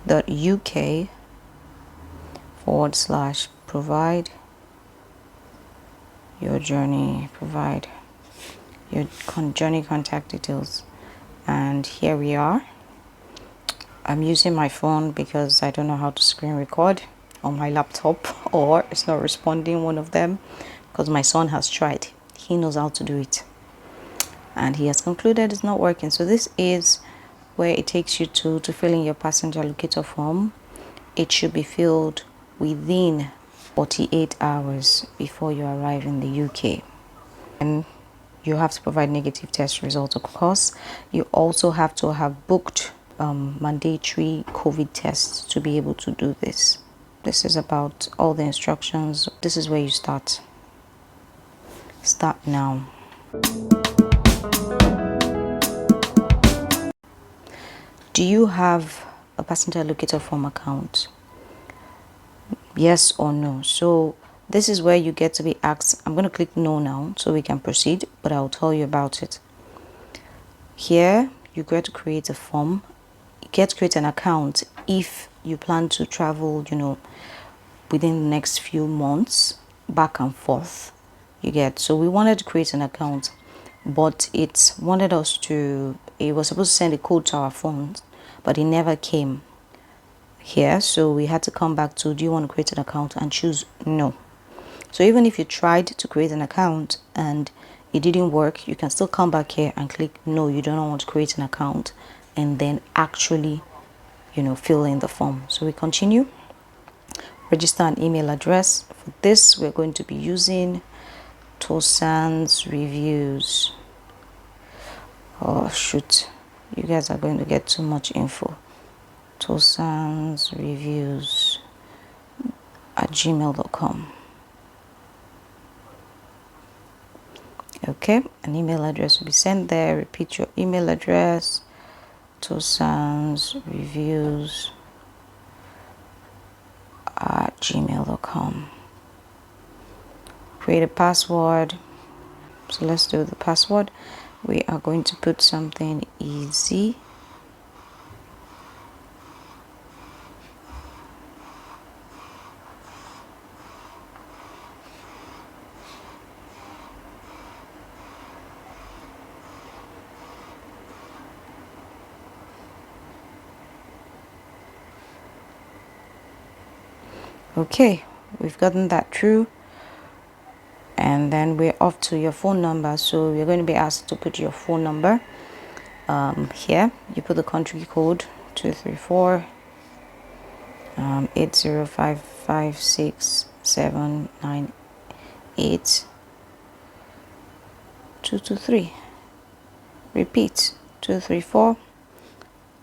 UK/provide your journey, provide your journey contact details. And here we are. I'm using my phone because I don't know how to screen record on my laptop, or it's not responding, one of them, because my son has tried. He knows how to do it and he has concluded it's not working. So this is where it takes you to fill in your passenger locator form. It should be filled within 48 hours before you arrive in the UK. And you have to provide negative test results, of course. You also have to have booked mandatory COVID tests to be able to do this. This is about all the instructions. This is where you start. Start now. Do you have a passenger locator form account? Yes or no? So this is where you get to be asked. I'm going to click no now so we can proceed, but I'll tell you about it. Here you get to create a form. You get to create an account if you plan to travel, within the next few months, back and forth. You get. So we wanted to create an account, but it was supposed to send a code to our phones, but it never came here. So we had to come back to, do you want to create an account, and choose no. So even if you tried to create an account and it didn't work, you can still come back here and click no, you don't want to create an account, and then actually fill in the form. So we continue. Register an email address. For this we're going to be using Tosan's Reviews. Oh shoot, you guys are going to get too much info. Tosan's Reviews @gmail.com. Okay, an email address will be sent there. Repeat your email address. Tosan's Reviews @gmail.com. Create a password. So let's do the password. We are going to put something easy. Okay, we've gotten that through, and then we're off to your phone number. So you're going to be asked to put your phone number. Here you put the country code 234 80556798223. Repeat, 234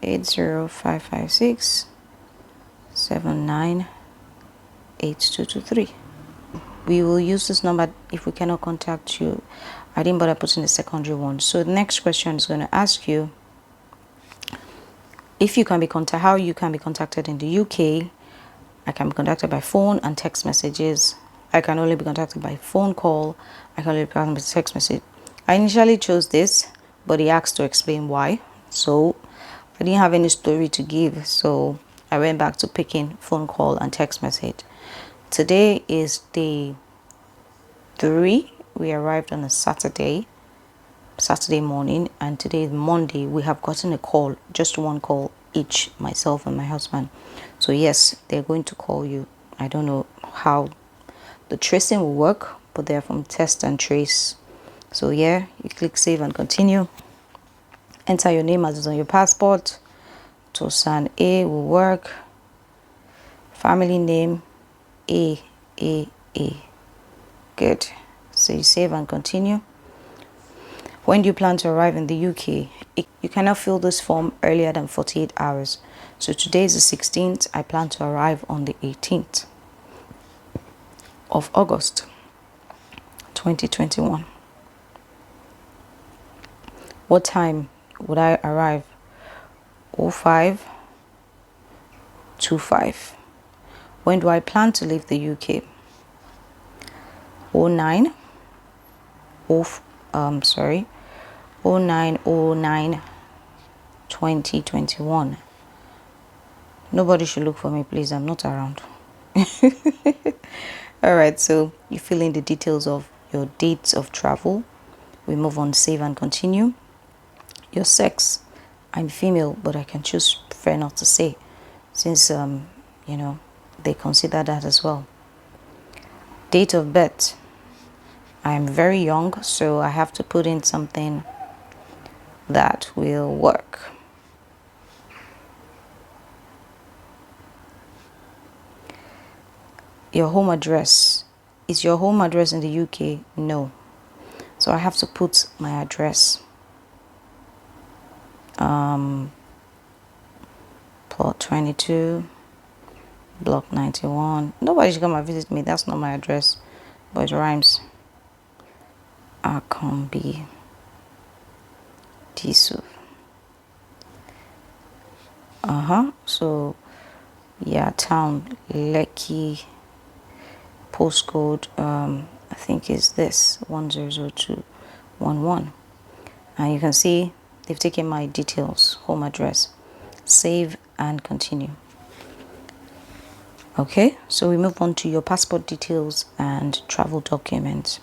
80556798223. We will use this number if we cannot contact you. I didn't bother putting the secondary one. So the next question is going to ask you if you can be how you can be contacted in the UK. I can be contacted by phone and text messages. I can only be contacted by phone call. I can only be contacted by text message. I initially chose this, but he asked to explain why. So I didn't have any story to give, so I went back to picking phone call and text message. Today is day 3. We arrived on a Saturday morning, and today is Monday. We have gotten a call, just one call each, myself and my husband. So yes, they're going to call you. I don't know how the tracing will work, but they're from Test and Trace. So yeah, you click save and continue. Enter your name as is on your passport. Tosan A will work. Family name A. Good. So you save and continue. When do you plan to arrive in the UK? You cannot fill this form earlier than 48 hours. So today is the 16th. I plan to arrive on the 18th of August 2021. What time would I arrive? 05:25. When do I plan to leave the UK? 09:09 2021. Nobody should look for me, please. I'm not around. All right, so you fill in the details of your dates of travel. We move on, save and continue. Your sex, I'm female, but I can choose prefer not to say, since you know, they consider that as well. Date of birth, I'm very young, so I have to put in something that will work. Your home address, is your home address in the UK? No, so I have to put my address. Plot 22, block 91. Nobody should come and visit me. That's not my address, but it rhymes. Akombi Tisu. So yeah, town Lekki. Postcode I think is this 100211, and you can see they've taken my details, home address. Save and continue. Okay, so we move on to your passport details and travel documents.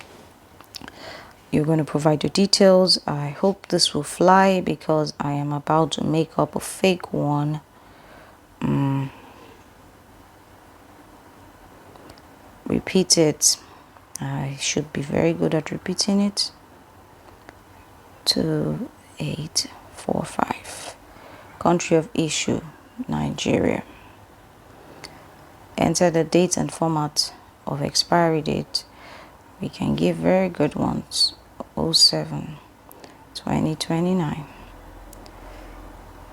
You're going to provide your details. I hope this will fly because I am about to make up a fake one. Repeat it. I should be very good at repeating it. 2845. Country of issue, Nigeria. Enter the date and format of expiry date. We can give very good ones. 07/2029.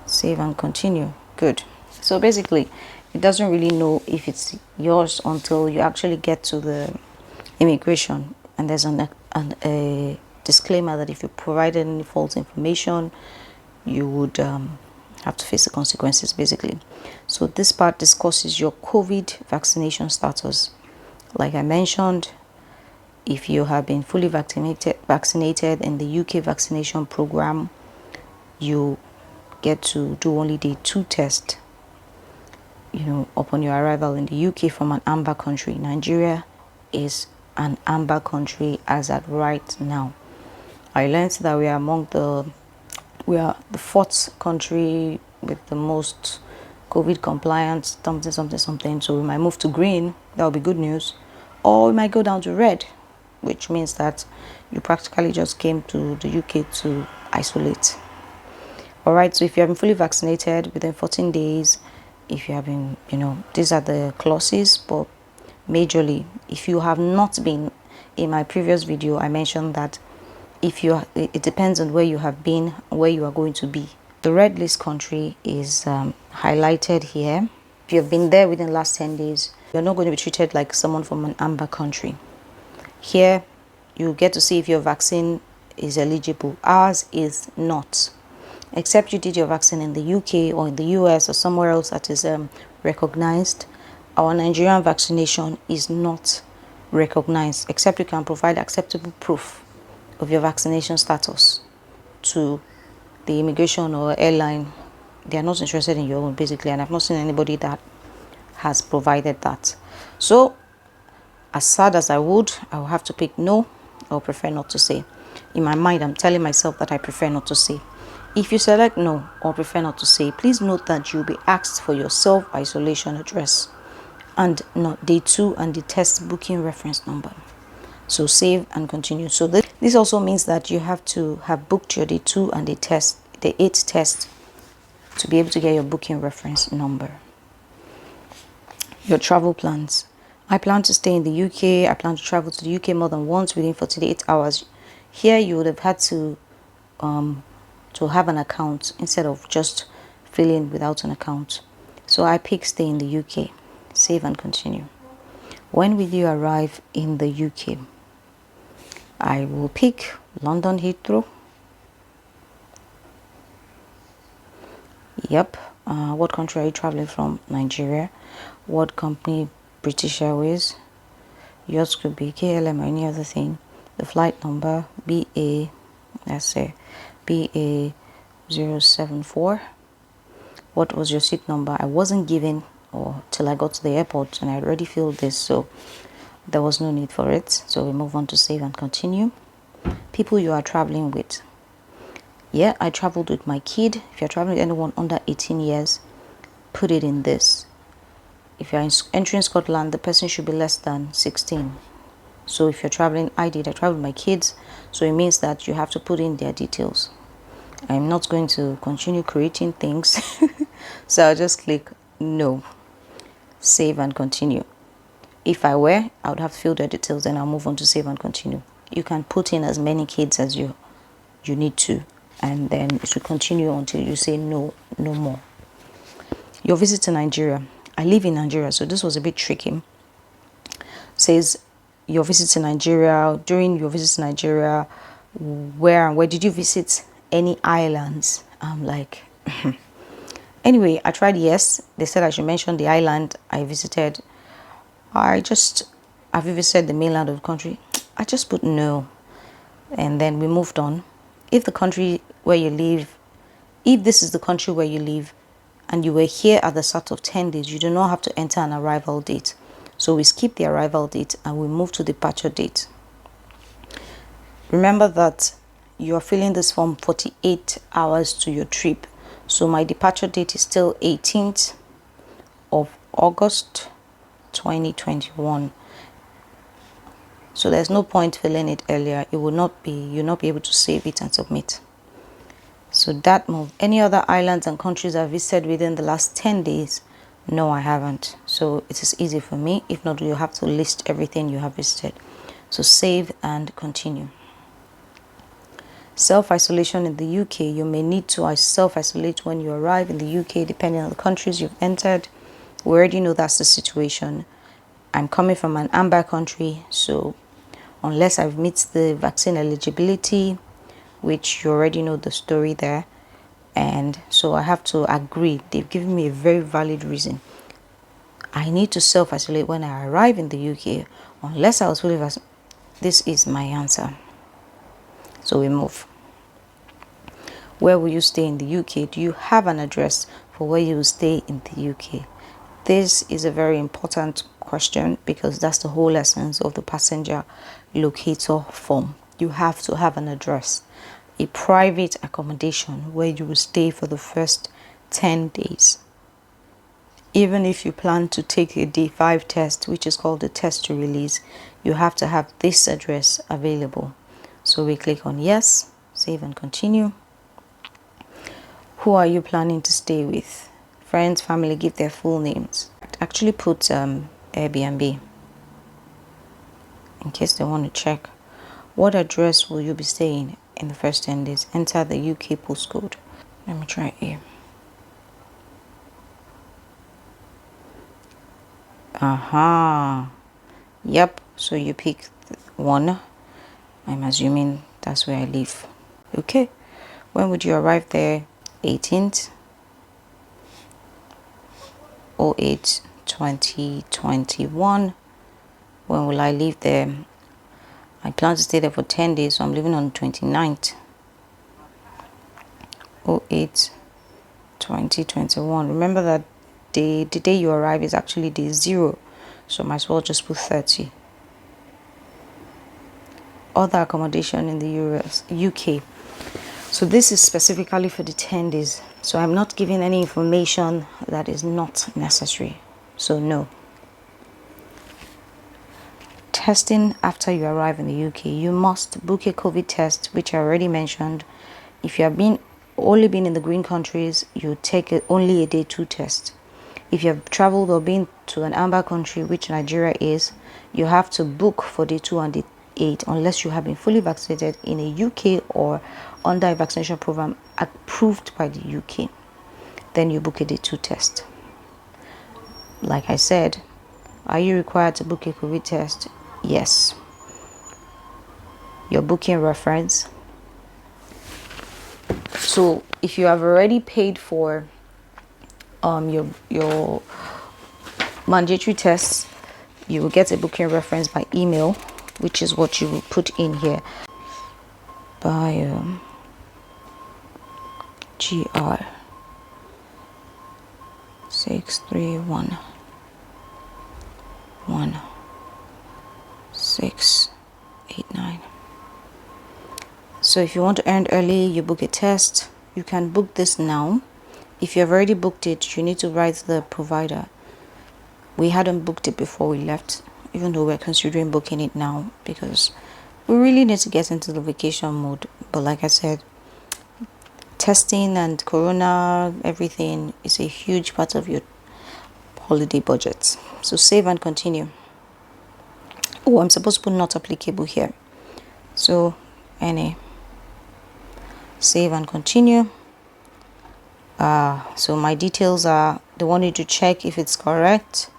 Save and continue. Good. So basically, it doesn't really know if it's yours until you actually get to the immigration, and there's a disclaimer that if you provided any false information, you would have to face the consequences, basically. So this part discusses your COVID vaccination status. Like I mentioned, if you have been fully vaccinated in the UK vaccination program, you get to do only the 2 test, upon your arrival in the UK from an amber country. Nigeria is an amber country as at right now. I learned that we are the 4th country with the most COVID compliant, something. So we might move to green. That would be good news. Or we might go down to red, which means that you practically just came to the UK to isolate. All right, so if you have been fully vaccinated within 14 days, if you have been, these are the clauses, but majorly, if you have not been, in my previous video, I mentioned that it depends on where you have been, where you are going to be. The red list country is highlighted here. If you have been there within the last 10 days, you're not going to be treated like someone from an amber country. Here, you get to see if your vaccine is eligible. Ours is not. Except you did your vaccine in the UK or in the US or somewhere else that is recognized, our Nigerian vaccination is not recognized, except you can provide acceptable proof of your vaccination status to the immigration or airline. They are not interested in your own, basically, and I've not seen anybody that has provided that. So as sad as I will have to pick no or prefer not to say. In my mind, I'm telling myself that I prefer not to say. If you select no or prefer not to say, please note that you'll be asked for your self-isolation address and not day 2 and the test booking reference number. So save and continue. So this also means that you have to have booked your day 2 and the 8th test to be able to get your booking reference number. Your travel plans. I plan to stay in the UK. I plan to travel to the UK more than once within 48 hours. Here you would have had to have an account instead of just filling without an account. So I pick stay in the UK. Save and continue. When will you arrive in the UK? I will pick London Heathrow. Yep. What country are you traveling from? Nigeria. What company? British Airways. Yours could be KLM or any other thing. The flight number BA 074. what was your seat number? I wasn't given or till I got to the airport, and I already filled this, so there was no need for it. So we move on to save and continue. People you are traveling with. Yeah, I traveled with my kid. If you're traveling with anyone under 18 years, put it in this. If you're entering Scotland, the person should be less than 16. So if you're traveling, I traveled with my kids, so it means that you have to put in their details. I'm not going to continue creating things, so I'll just click no, save and continue. If I were, I would have filled the details, then I'll move on to save and continue. You can put in as many kids as you need to, and then it should continue until you say no more. Your visit to Nigeria. I live in Nigeria, so this was a bit tricky. Says your visit to Nigeria. During your visit to Nigeria, where did you visit any islands? I'm like anyway, I tried yes. They said I should mention the island I visited. Have you visited the mainland of the country? I just put no, and then we moved on. If this is the country where you live and you were here at the start of 10 days, you do not have to enter an arrival date. So we skip the arrival date and we move to departure date. Remember that you are filling this form 48 hours to your trip. So my departure date is still 18th of August 2021. So there's no point filling it earlier. You'll not be able to save it and submit. So that move. Any other islands and countries I've visited within the last 10 days? No, I haven't. So it is easy for me. If not, you have to list everything you have visited. So save and continue. Self-isolation in the UK. You may need to self-isolate when you arrive in the UK, depending on the countries you've entered. We already know that's the situation. I'm coming from an amber country, so unless I've met the vaccine eligibility, which you already know the story there, and so I have to agree. They've given me a very valid reason. I need to self-isolate when I arrive in the UK, unless I was fully vaccinated. This is my answer. So we move. Where will you stay in the UK? Do you have an address for where you will stay in the UK? This is a very important question because that's the whole essence of the passenger locator form. You have to have an address, a private accommodation where you will stay for the first 10 days. Even if you plan to take a day 5 test, which is called the test to release, you have to have this address available. So we click on yes, save and continue. Who are you planning to stay with? Friends, family, give their full names. Actually put Airbnb in case they want to check. What address will you be staying in the first 10 days? Enter the UK postcode. Let me try here. Yep, so you pick one. I'm assuming that's where I live. Okay, when would you arrive there? 18th 08 2021. When will I leave there? I plan to stay there for 10 days, so I'm leaving on 29th 08 2021. Remember that the day you arrive is actually day 0, so might as well just put 30. Other accommodation in the UK. So this is specifically for the 10 days. So I'm not giving any information that is not necessary. So no. Testing after you arrive in the UK. You must book a COVID test, which I already mentioned. If you have only been in the green countries, you take only a day 2 test. If you have traveled or been to an amber country, which Nigeria is, you have to book for day 2 and day 8 unless you have been fully vaccinated in a UK or under a vaccination program approved by the UK. Then you book a day 2 test. Like I said, are you required to book a COVID test? Yes. Your booking reference. So if you have already paid for your mandatory tests, you will get a booking reference by email, which is what you will put in here. By GR 631 1689. So if you want to end early, you book a test, you can book this now. If you have already booked it, you need to write the provider. We hadn't booked it before we left, even though we're considering booking it now because we really need to get into the vacation mode. But like I said, testing and corona, everything is a huge part of your holiday budget. So save and continue. Oh, I'm supposed to put not applicable here. So any save and continue. So my details are, they want you to check if it's correct.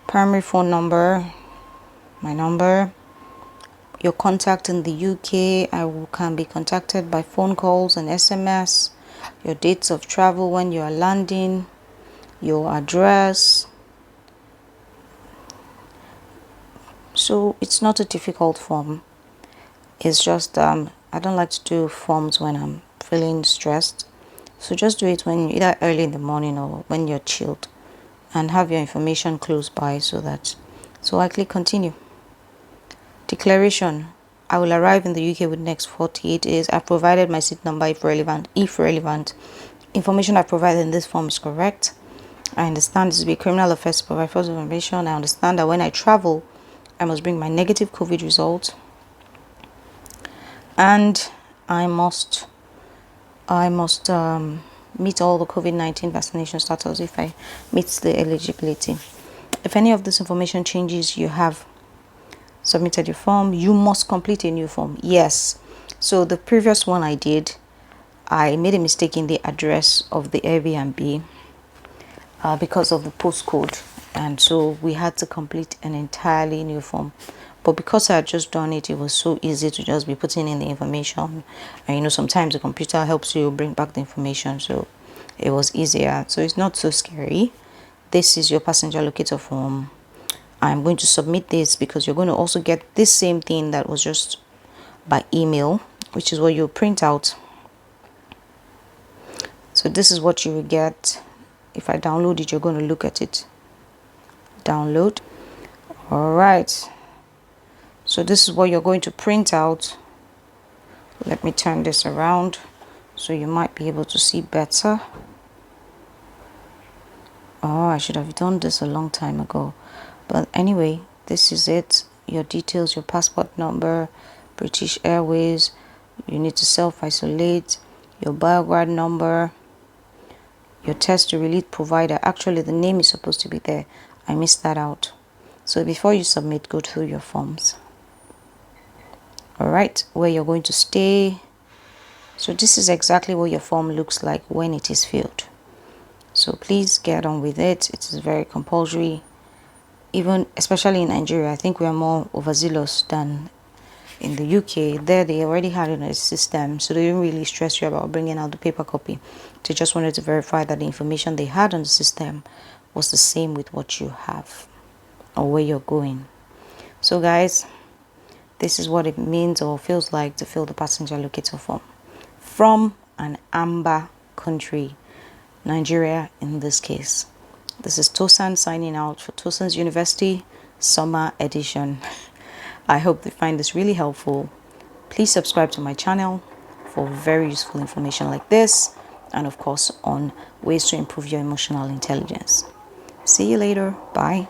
Primary phone number, my number. Your contact in the UK, can be contacted by phone calls and SMS. Your dates of travel when you are landing, your address. So it's not a difficult form. It's just I don't like to do forms when I'm feeling stressed. So just do it when either early in the morning or when you're chilled, and have your information close by so I click continue. Declaration. I will arrive in the UK within the next 48 days. I've provided my seat number if relevant. Information I provided in this form is correct. I understand this will be a criminal offense to provide false information. I understand that when I travel, I must bring my negative COVID result. And I must meet all the COVID-19 vaccination status if I meet the eligibility. If any of this information changes, you have submitted your form, you must complete a new form. Yes. So the previous one I did, I made a mistake in the address of the Airbnb because of the postcode, and so we had to complete an entirely new form. But because I had just done it, it was so easy to just be putting in the information. And sometimes the computer helps you bring back the information, so it was easier. So it's not so scary. This is your passenger locator form. I'm going to submit this because you're going to also get this same thing that was just by email, which is what you'll print out. So this is what you will get. If I download it, you're going to look at it. Download. All right. So this is what you're going to print out. Let me turn this around so you might be able to see better. Oh, I should have done this a long time ago. But anyway, this is it. Your details, your passport number, British Airways. You need to self-isolate. Your BioGuard number. Your test to release provider. Actually, the name is supposed to be there. I missed that out. So before you submit, go through your forms. Alright, where you're going to stay. So this is exactly what your form looks like when it is filled. So please get on with it. It is very compulsory. Even, especially in Nigeria, I think we are more overzealous than in the UK. There they already had it in a system, so they didn't really stress you about bringing out the paper copy. They just wanted to verify that the information they had on the system was the same with what you have or where you're going. So guys, this is what it means or feels like to fill the passenger locator form from an amber country, Nigeria in this case. This is Tosan signing out for Tosan's University Summer Edition. I hope you find this really helpful. Please subscribe to my channel for very useful information like this, and of course on ways to improve your emotional intelligence. See you later. Bye.